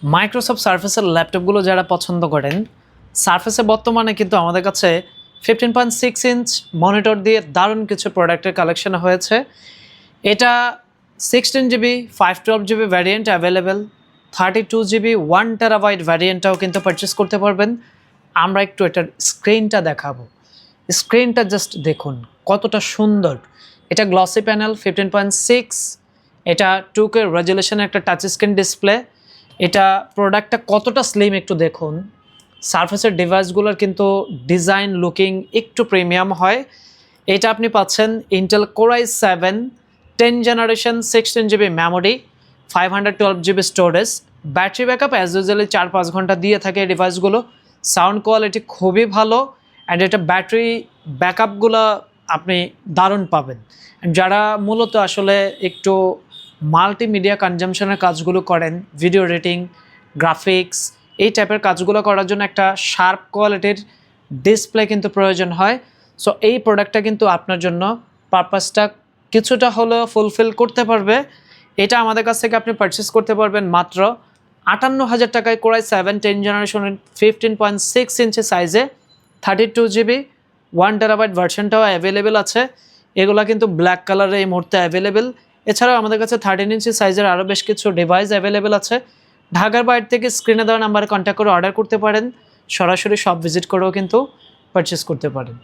Microsoft সার্ফেসের ল্যাপটপগুলো যারা পছন্দ করেন, সার্ফেসে বর্তমানে কিন্তু আমাদের কাছে 15.6 ইঞ্চ মনিটর দিয়ে দারুণ কিছু প্রোডাক্টের কালেকশন হয়েছে। এটা 16 GB 512 GB variant available, 32 GB 1 TB ভ্যারিয়েন্টটাও কিন্তু পারচেস করতে পারবেন। আমরা একটু এটার স্ক্রিনটা দেখাবো। স্ক্রিনটা জাস্ট দেখুন কতটা সুন্দর। এটা গ্লসি প্যানেল 15.6, এটা 2K রেজুলেশনের একটা টাচ স্ক্রিন ডিসপ্লে। এটা প্রোডাক্টটা কতটা স্লিম একটু দেখুন। সারফেসের ডিভাইসগুলোর কিন্তু ডিজাইন লুকিং একটু প্রিমিয়াম হয়। এটা আপনি পাচ্ছেন Intel Core i7 10 generation 16 GB memory, 512 GB storage. Battery backup as usually 4-5 ঘন্টা দিয়ে থাকে এই ডিভাইসগুলো। সাউন্ড কোয়ালিটি খুবই ভালো অ্যান্ড এটা ব্যাটারি ব্যাকআপগুলো আপনি দারুণ পাবেন। যারা মূলত আসলে একটু মাল্টিমিডিয়া কনজামশনের কাজগুলো করেন, ভিডিও এডিটিং, গ্রাফিক্স, এই টাইপের কাজগুলো করার জন্য একটা শার্প কোয়ালিটির ডিসপ্লে কিন্তু প্রয়োজন হয়। সো এই প্রোডাক্টটা কিন্তু আপনার জন্য পারপাসটা কিছুটা হলেও ফুলফিল করতে পারবে। এটা আমাদের কাছ থেকে আপনি পারচেস করতে পারবেন মাত্র 58,000 টাকায়। Core i7 10 জেনারেশনের 15.6 ইঞ্চি সাইজে 32 GB 1 TB ভার্সনটাও অ্যাভেলেবেল আছে। এগুলা কিন্তু ব্ল্যাক কালারে এই মুহূর্তে অ্যাভেলেবেল। এছাড়াও আমাদের কাছে 13 ইঞ্চি সাইজের আরও বেশ কিছু ডিভাইস অ্যাভেলেবেল আছে। ঢাকার বাইরে থেকে স্ক্রিনে দেওয়া নাম্বারে কন্ট্যাক্ট করে অর্ডার করতে পারেন, সরাসরি শপ ভিজিট করেও কিন্তু পারচেস করতে পারেন।